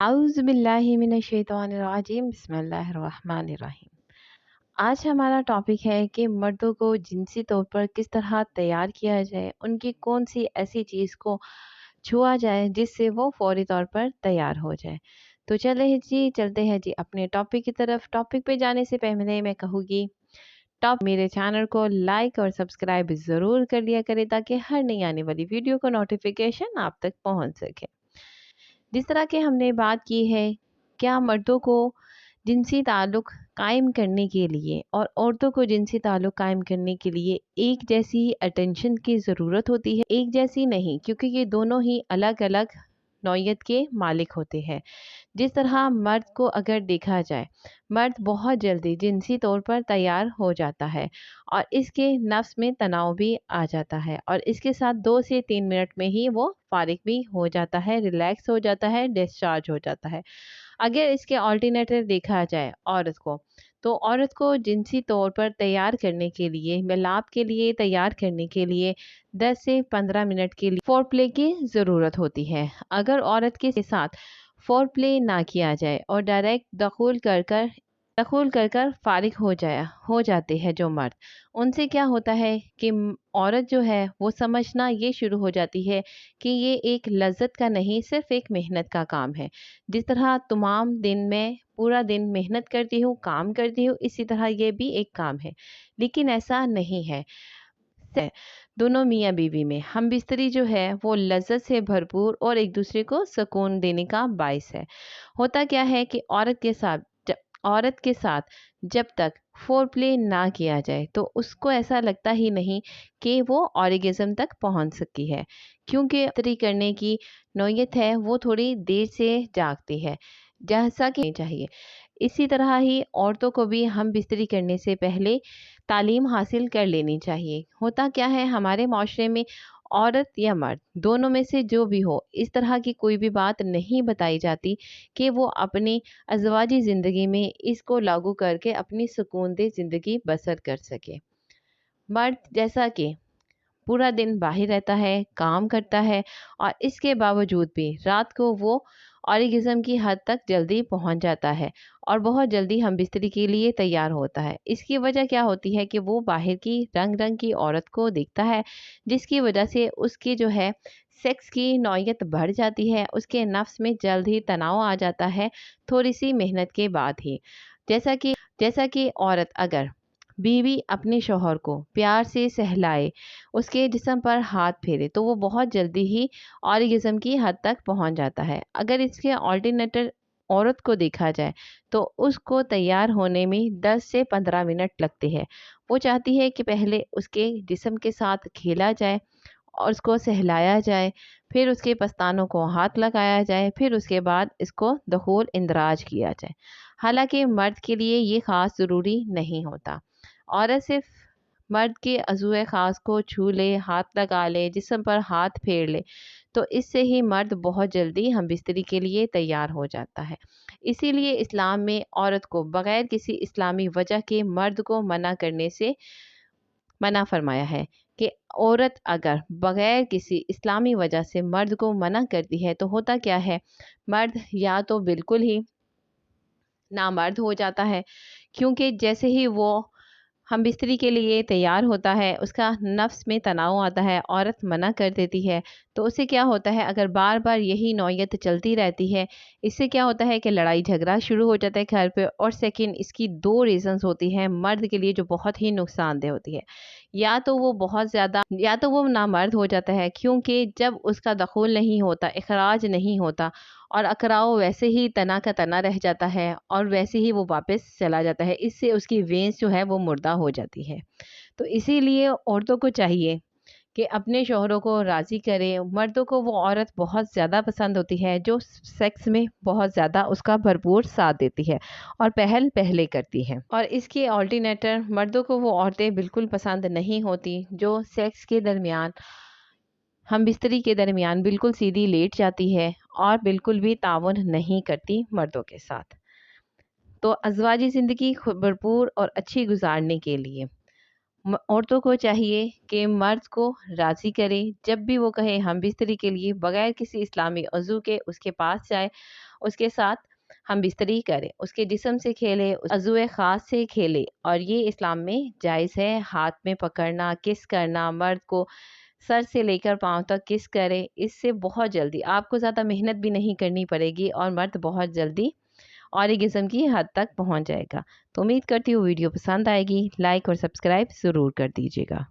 अऊज़ु बिल्लाहि मिनश्शैतानिर्रजीम बिस्मिल्लाहिर्रहमानिर्रहीम। आज हमारा टॉपिक है कि मर्दों को जिनसी तौर पर किस तरह तैयार किया जाए, उनकी कौन सी ऐसी चीज़ को छुआ जाए जिससे वो फौरी तौर पर तैयार हो जाए। तो चले जी चलते हैं जी अपने टॉपिक की तरफ। टॉपिक पे जाने से पहले मैं कहूँगी टॉप मेरे चैनल को लाइक और सब्सक्राइब ज़रूर कर लिया करें ताकि हर नई आने वाली वीडियो का नोटिफिकेशन आप तक पहुंच सके। जिस तरह के हमने बात की है, क्या मर्दों को जिनसी ताल्लुक़ कायम करने के लिए और औरतों को जिनसी ताल्लुक़ कायम करने के लिए एक जैसी अटेंशन की ज़रूरत होती है? एक जैसी नहीं, क्योंकि ये दोनों ही अलग-अलग नौइयत के मालिक होते हैं। जिस तरह मर्द को अगर देखा जाए, मर्द बहुत जल्दी जिनसी तौर पर तैयार हो जाता है और इसके नफ्स में तनाव भी आ जाता है और इसके साथ 2 से 3 मिनट में ही वो फारिग भी हो जाता है, रिलैक्स हो जाता है, डिस्चार्ज हो जाता है। अगर इसके ऑल्टरनेटिव देखा जाए औरत को, तो औरत को जिनसी तौर पर तैयार करने के लिए, मिलाप के लिए तैयार करने के लिए 10 से 15 मिनट के लिए फोर प्ले की ज़रूरत होती है। अगर औरत के साथ फोर प्ले ना किया जाए और डायरेक्ट दखूल कर कर फारिग हो जाते हैं जो मर्द, उनसे क्या होता है कि औरत जो है वो समझना ये शुरू हो जाती है कि ये एक लज्जत का नहीं, सिर्फ एक मेहनत का काम है। जिस तरह तमाम दिन में पूरा दिन मेहनत करती हूँ, काम करती हूँ, इसी तरह ये भी एक काम है। लेकिन ऐसा नहीं है। दोनों मियाँ बीवी में हम बिस्तरी जो है वो लज्जत से भरपूर और एक दूसरे को सुकून देने का बाइस है। होता क्या है कि औरत के साथ जब तक फोर प्ले ना किया जाए तो उसको ऐसा लगता ही नहीं कि वो ऑर्गेज़म तक पहुंच सकी है, क्योंकि बिस्तरी करने की नौयत है वो थोड़ी देर से जागती है, जैसा कि चाहिए। इसी तरह ही औरतों को भी हम बिस्तरी करने से पहले तालीम हासिल कर लेनी चाहिए। होता क्या है, हमारे माशरे में औरत या मर्द दोनों में से जो भी हो, इस तरह की कोई भी बात नहीं बताई जाती कि वो अपनी अज़वाजी ज़िंदगी में इसको लागू करके अपनी सुकूनदेह ज़िंदगी बसर कर सके। मर्द जैसा कि पूरा दिन बाहर रहता है, काम करता है और इसके बावजूद भी रात को वो ऑर्गेज़म की हद तक जल्दी पहुंच जाता है और बहुत जल्दी हम बिस्तरी के लिए तैयार होता है। इसकी वजह क्या होती है कि वो बाहर की रंग रंग की औरत को देखता है, जिसकी वजह से उसकी जो है सेक्स की नौयत बढ़ जाती है, उसके नफ्स में जल्द ही तनाव आ जाता है थोड़ी सी मेहनत के बाद ही। जैसा कि औरत अगर बीवी अपने शौहर को प्यार से सहलाए, उसके जिस्म पर हाथ फेरे, तो वो बहुत जल्दी ही ऑर्गेज़म की हद तक पहुंच जाता है। अगर इसके ऑल्टरनेटर औरत को देखा जाए तो उसको तैयार होने में 10 से 15 मिनट लगते हैं। वो चाहती है कि पहले उसके जिस्म के साथ खेला जाए और उसको सहलाया जाए, फिर उसके पस्तानों को हाथ लगाया जाए, फिर उसके बाद इसको दखूल इंदराज किया जाए। हालांकि मर्द के लिए ये ख़ास ज़रूरी नहीं होता। औरत सिर्फ मर्द के अज़ूए ख़ास को छू ले, हाथ लगा ले, जिस्म पर हाथ फेर ले, तो इससे ही मर्द बहुत जल्दी हम बिस्तरी के लिए तैयार हो जाता है। इसीलिए इस्लाम में औरत को बग़ैर किसी इस्लामी वजह के मर्द को मना करने से मना फरमाया है कि औरत अगर बग़ैर किसी इस्लामी वजह से मर्द को मना करती है तो होता क्या है, मर्द या तो बिल्कुल ही नामर्द हो जाता है, क्योंकि जैसे ही वो हम बिस्तरी के लिए तैयार होता है, उसका नफ्स में तनाव आता है, औरत मना कर देती है, तो उससे क्या होता है, अगर बार बार यही नौयत चलती रहती है, इससे क्या होता है कि लड़ाई झगड़ा शुरू हो जाता है घर पे। और सेकंड, इसकी 2 रीज़न्स होती हैं मर्द के लिए जो बहुत ही नुकसानदेह होती है। या तो वो नामर्द हो जाता है, क्योंकि जब उसका दखूल नहीं होता, इखराज नहीं होता और अकराव वैसे ही तना का तना रह जाता है और वैसे ही वो वापस चला जाता है। इससे उसकी वेंस जो है वो मुर्दा हो जाती है। तो इसीलिए औरतों को चाहिए कि अपने शौहरों को राज़ी करें। मर्दों को वो औरत बहुत ज़्यादा पसंद होती है जो सेक्स में बहुत ज़्यादा उसका भरपूर साथ देती है और पहल पहले करती है। और इसके ऑल्टरनेटर मर्दों को वो औरतें बिल्कुल पसंद नहीं होती जो सेक्स के दरमियान, हम बिस्तरी के दरमियान बिल्कुल सीधी लेट जाती है और बिल्कुल भी ताउन नहीं करती मर्दों के साथ। तो अज़वाजी ज़िंदगी भरपूर और अच्छी गुजारने के लिए औरतों को चाहिए कि मर्द को राज़ी करे, जब भी वो कहे हम बिस्तरी के लिए बगैर किसी इस्लामी अज़ू के उसके पास जाए اس کے ساتھ ہم بستری کریں، اس کے جسم سے کھیلے، عضو خاص سے کھیلے، اور یہ اسلام میں جائز ہے۔ ہاتھ میں پکڑنا، کس کرنا، مرد کو سر سے لے کر پاؤں تک کس کرے، اس سے بہت جلدی آپ کو زیادہ محنت بھی نہیں کرنی پڑے گی اور مرد بہت جلدی اوریگزم کی حد تک پہنچ جائے گا۔ تو امید کرتی ہوں ویڈیو پسند آئے گی، لائک اور سبسکرائب ضرور کر دیجیے گا۔